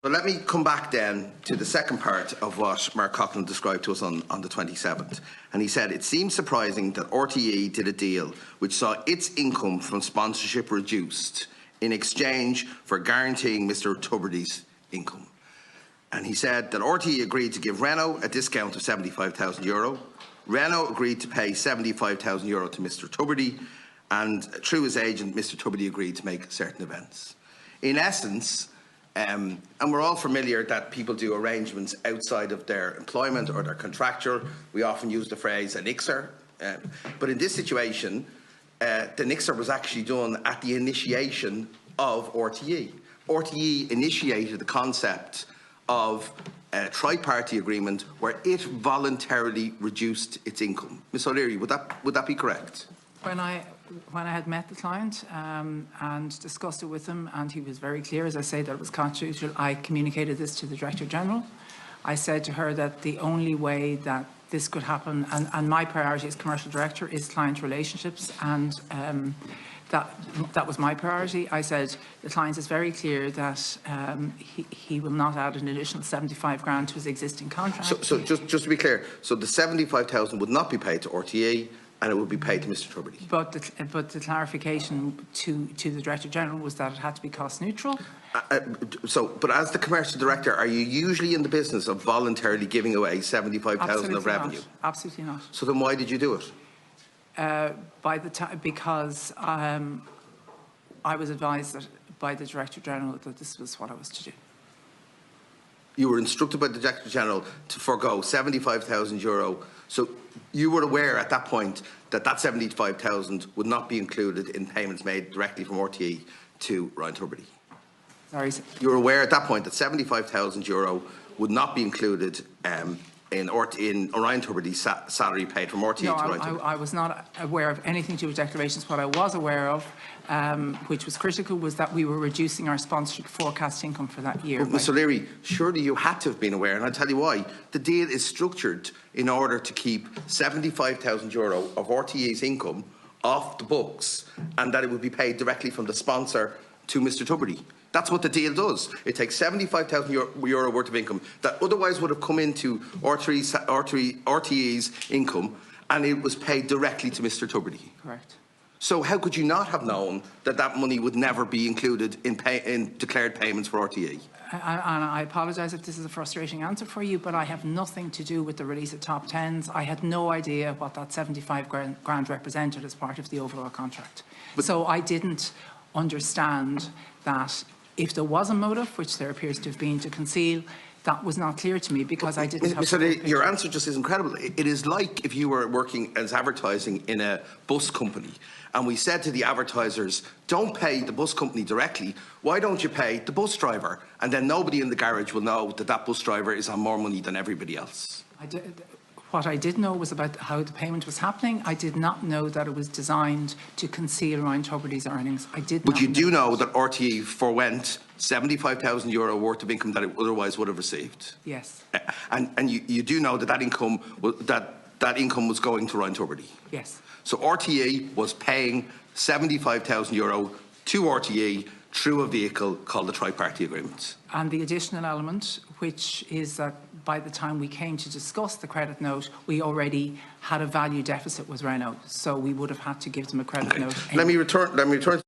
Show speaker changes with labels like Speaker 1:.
Speaker 1: But let me come back then to the second part of what Mark Coughlin described to us on the 27th. And he said, it seems surprising that RTE did a deal which saw its income from sponsorship reduced in exchange for guaranteeing Mr Tubridy's income. And he said that RTE agreed to give Renault a discount of €75,000. Renault agreed to pay €75,000 to Mr Tubridy, and through his agent, Mr Tubridy agreed to make certain events. In essence, and we're all familiar that people do arrangements outside of their employment or their contractual. We often use the phrase an ICSR. But in this situation, the ICSR was actually done at the initiation of RTE. RTE initiated the concept of a tri-party agreement where it voluntarily reduced its income. Ms O'Leary, would that be correct?
Speaker 2: When I had met the client and discussed it with him, and he was very clear, as I say, that it was constitutional, I communicated this to the Director General. I said to her that the only way that this could happen, and my priority as Commercial Director is client relationships, and that was my priority. I said the client is very clear that he will not add an additional 75 grand to his existing contract.
Speaker 1: So just to be clear, so the 75,000 would not be paid to RTE, and it would be paid to Mr Tubridy.
Speaker 2: But the clarification to the Director General was that it had to be cost neutral.
Speaker 1: But as the Commercial Director, are you usually in the business of voluntarily giving away 75,000 of revenue?
Speaker 2: Absolutely not.
Speaker 1: So then why did you do it?
Speaker 2: Because I was advised by the Director General that this was what I was to do.
Speaker 1: You were instructed by the Director General to forgo €75,000. So you were aware at that point that that 75,000 would not be included in payments made directly from RTE to Ryan Tubridy.
Speaker 2: Sorry, sir.
Speaker 1: You were aware at that point that €75,000 would not be included in Orion Tubridy's salary paid from RTE to Ryan Tubridy.
Speaker 2: I was not aware of anything to do with declarations. What I was aware of, which was critical, was that we were reducing our sponsorship forecast income for that year.
Speaker 1: But Ms O'Leary, surely you had to have been aware, and I'll tell you why. The deal is structured in order to keep €75,000 of RTE's income off the books, and that it would be paid directly from the sponsor to Mr Tubridy. That's what the deal does. It takes €75,000 worth of income that otherwise would have come into RTE's income, and it was paid directly to Mr Tubridy.
Speaker 2: Correct.
Speaker 1: So how could you not have known that that money would never be included in declared payments for RTE?
Speaker 2: And I apologise if this is a frustrating answer for you, but I have nothing to do with the release of top tens. I had no idea what that 75 grand represented as part of the overall contract. So I didn't understand that if there was a motive, which there appears to have been, to conceal, that was not clear to me because I didn't have...
Speaker 1: Your answer just is incredible. It is like if you were working as advertising in a bus company and we said to the advertisers, don't pay the bus company directly, why don't you pay the bus driver? And then nobody in the garage will know that that bus driver is on more money than everybody else.
Speaker 2: What I did know was about how the payment was happening. I did not know that it was designed to conceal Ryan Tubridy's earnings. I did not.
Speaker 1: But you do know that RTE forwent €75,000 worth of income that it otherwise would have received.
Speaker 2: Yes.
Speaker 1: And you do know that that income was going to Ryan Tubridy.
Speaker 2: Yes.
Speaker 1: So RTE was paying €75,000 to RTE through a vehicle called the Tri-Party Agreement.
Speaker 2: And the additional element, which is that by the time we came to discuss the credit note, we already had a value deficit with Renault, so we would have had to give them a credit note.
Speaker 1: Let me return